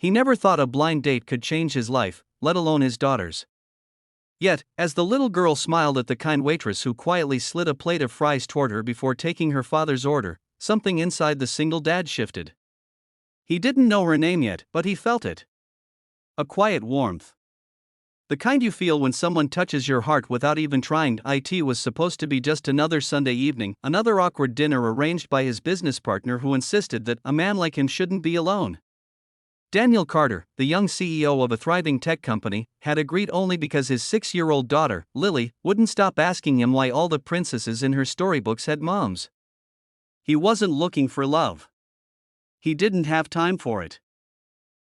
He never thought a blind date could change his life, let alone his daughter's. Yet, as the little girl smiled at the kind waitress who quietly slid a plate of fries toward her before taking her father's order, something inside the single dad shifted. He didn't know her name yet, but he felt it. A quiet warmth. The kind you feel when someone touches your heart without even trying. It was supposed to be just another Sunday evening, another awkward dinner arranged by his business partner who insisted that a man like him shouldn't be alone. Daniel Carter, the young CEO of a thriving tech company, had agreed only because his 6-year-old daughter, Lily, wouldn't stop asking him why all the princesses in her storybooks had moms. He wasn't looking for love. He didn't have time for it.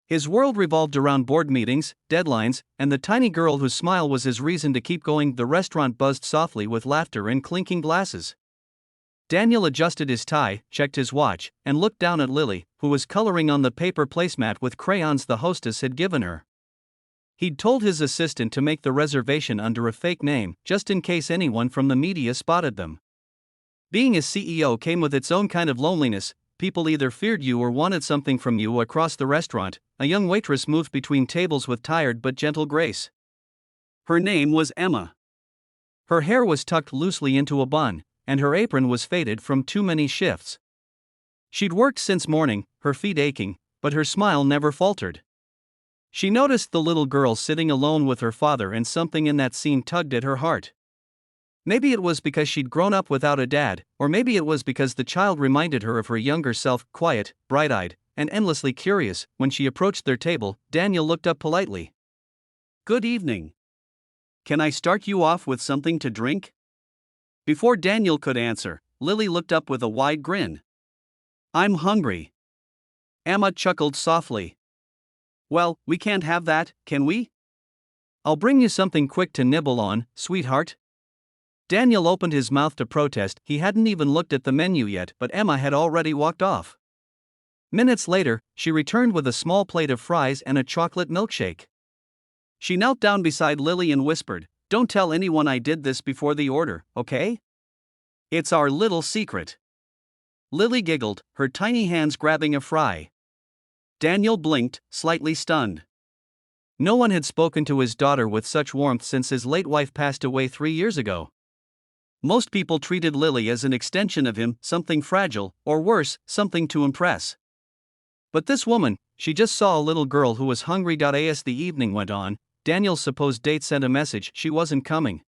His world revolved around board meetings, deadlines, and the tiny girl whose smile was his reason to keep going. The restaurant buzzed softly with laughter and clinking glasses. Daniel adjusted his tie, checked his watch, and looked down at Lily, who was coloring on the paper placemat with crayons the hostess had given her. He'd told his assistant to make the reservation under a fake name, just in case anyone from the media spotted them. Being a CEO came with its own kind of loneliness. People either feared you or wanted something from you. Across the restaurant, a young waitress moved between tables with tired but gentle grace. Her name was Emma. Her hair was tucked loosely into a bun, and her apron was faded from too many shifts. She'd worked since morning, her feet aching, but her smile never faltered. She noticed the little girl sitting alone with her father, and something in that scene tugged at her heart. Maybe it was because she'd grown up without a dad, or maybe it was because the child reminded her of her younger self, quiet, bright-eyed, and endlessly curious. When she approached their table, Daniel looked up politely. "Good evening. Can I start you off with something to drink?" Before Daniel could answer, Lily looked up with a wide grin. "I'm hungry." Emma chuckled softly. "Well, we can't have that, can we? I'll bring you something quick to nibble on, sweetheart." Daniel opened his mouth to protest. He hadn't even looked at the menu yet, but Emma had already walked off. Minutes later, she returned with a small plate of fries and a chocolate milkshake. She knelt down beside Lily and whispered, "Don't tell anyone I did this before the order, okay? It's our little secret." Lily giggled, her tiny hands grabbing a fry. Daniel blinked, slightly stunned. No one had spoken to his daughter with such warmth since his late wife passed away 3 years ago. Most people treated Lily as an extension of him, something fragile, or worse, something to impress. But this woman, she just saw a little girl who was hungry. As the evening went on, Daniel's supposed date sent a message she wasn't coming.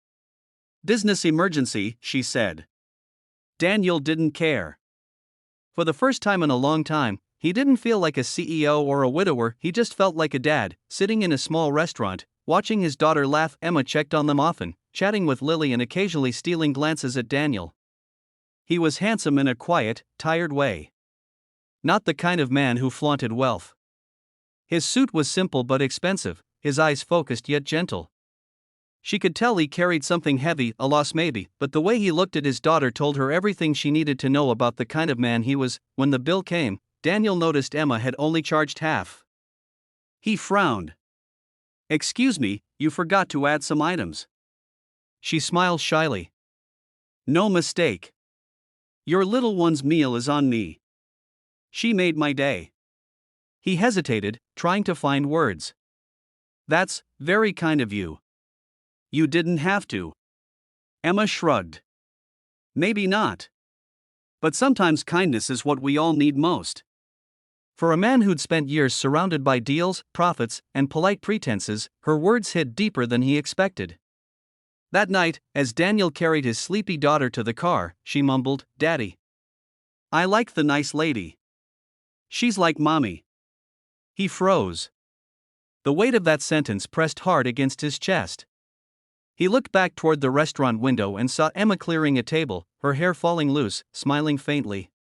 "Business emergency," she said. Daniel didn't care. For the first time in a long time, he didn't feel like a CEO or a widower. He just felt like a dad, sitting in a small restaurant, watching his daughter laugh. Emma checked on them often, chatting with Lily and occasionally stealing glances at Daniel. He was handsome in a quiet, tired way. Not the kind of man who flaunted wealth. His suit was simple but expensive, his eyes focused yet gentle. She could tell he carried something heavy, a loss maybe, but the way he looked at his daughter told her everything she needed to know about the kind of man he was. When the bill came, Daniel noticed Emma had only charged half. He frowned. "Excuse me, you forgot to add some items." She smiled shyly. "No mistake. Your little one's meal is on me. She made my day." He hesitated, trying to find words. "That's very kind of you. You didn't have to." Emma shrugged. "Maybe not. But sometimes kindness is what we all need most." For a man who'd spent years surrounded by deals, profits, and polite pretenses, her words hit deeper than he expected. That night, as Daniel carried his sleepy daughter to the car, she mumbled, "Daddy, I like the nice lady. She's like Mommy." He froze. The weight of that sentence pressed hard against his chest. He looked back toward the restaurant window and saw Emma clearing a table, her hair falling loose, smiling faintly.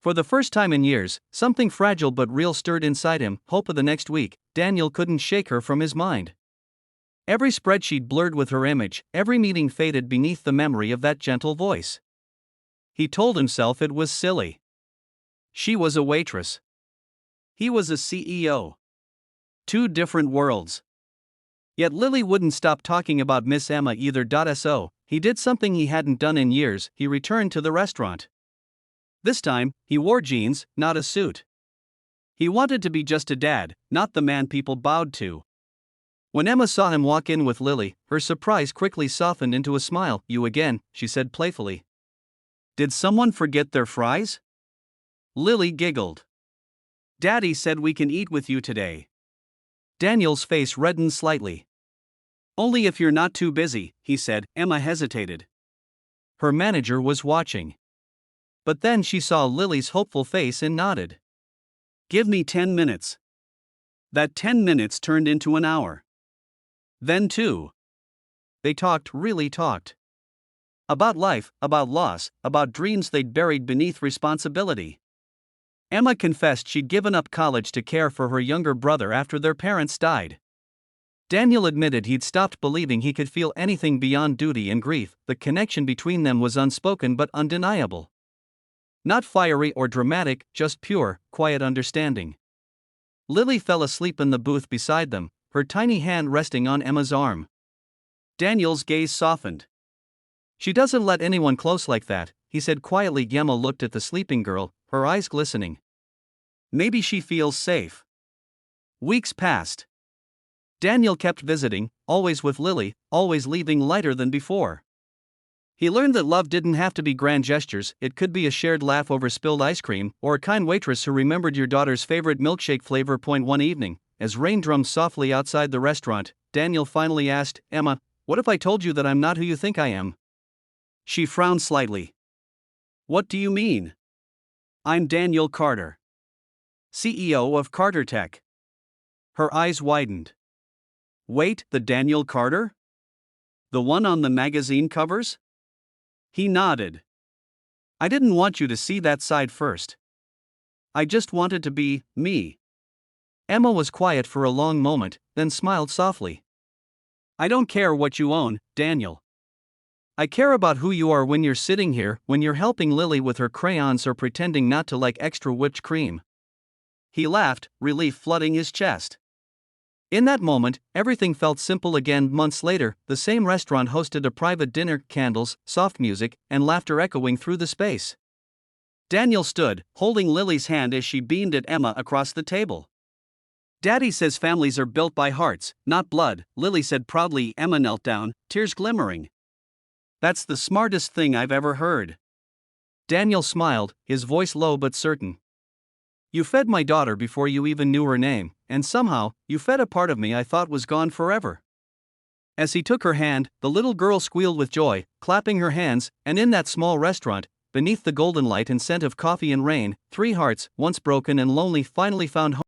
For the first time in years, something fragile but real stirred inside him, hope of the next week. Daniel couldn't shake her from his mind. Every spreadsheet blurred with her image, every meeting faded beneath the memory of that gentle voice. He told himself it was silly. She was a waitress. He was a CEO. 2 different worlds. Yet Lily wouldn't stop talking about Miss Emma either. So, he did something he hadn't done in years. He returned to the restaurant. This time, he wore jeans, not a suit. He wanted to be just a dad, not the man people bowed to. When Emma saw him walk in with Lily, her surprise quickly softened into a smile. "You again," she said playfully. "Did someone forget their fries?" Lily giggled. "Daddy said we can eat with you today." Daniel's face reddened slightly. "Only if you're not too busy," he said. Emma hesitated. Her manager was watching. But then she saw Lily's hopeful face and nodded. "Give me 10 minutes. That 10 minutes turned into an hour. Then 2. They talked, really talked. About life, about loss, about dreams they'd buried beneath responsibility. Emma confessed she'd given up college to care for her younger brother after their parents died. Daniel admitted he'd stopped believing he could feel anything beyond duty and grief. The connection between them was unspoken but undeniable. Not fiery or dramatic, just pure, quiet understanding. Lily fell asleep in the booth beside them, her tiny hand resting on Emma's arm. Daniel's gaze softened. "She doesn't let anyone close like that," he said quietly. Emma looked at the sleeping girl, her eyes glistening. "Maybe she feels safe." Weeks passed. Daniel kept visiting, always with Lily, always leaving lighter than before. He learned that love didn't have to be grand gestures. It could be a shared laugh over spilled ice cream, or a kind waitress who remembered your daughter's favorite milkshake flavor. One evening, as rain drummed softly outside the restaurant, Daniel finally asked, "Emma, what if I told you that I'm not who you think I am?" She frowned slightly. "What do you mean?" "I'm Daniel Carter, CEO of Carter Tech." Her eyes widened. "Wait, the Daniel Carter? The one on the magazine covers?" He nodded. "I didn't want you to see that side first. I just wanted to be me." Emma was quiet for a long moment, then smiled softly. "I don't care what you own, Daniel. I care about who you are when you're sitting here, when you're helping Lily with her crayons or pretending not to like extra whipped cream." He laughed, relief flooding his chest. In that moment, everything felt simple again. Months later, the same restaurant hosted a private dinner, candles, soft music, and laughter echoing through the space. Daniel stood, holding Lily's hand as she beamed at Emma across the table. "Daddy says families are built by hearts, not blood," Lily said proudly. Emma knelt down, tears glimmering. "That's the smartest thing I've ever heard." Daniel smiled, his voice low but certain. "You fed my daughter before you even knew her name, and somehow, you fed a part of me I thought was gone forever." As he took her hand, the little girl squealed with joy, clapping her hands, and in that small restaurant, beneath the golden light and scent of coffee and rain, 3 hearts, once broken and lonely, finally found home.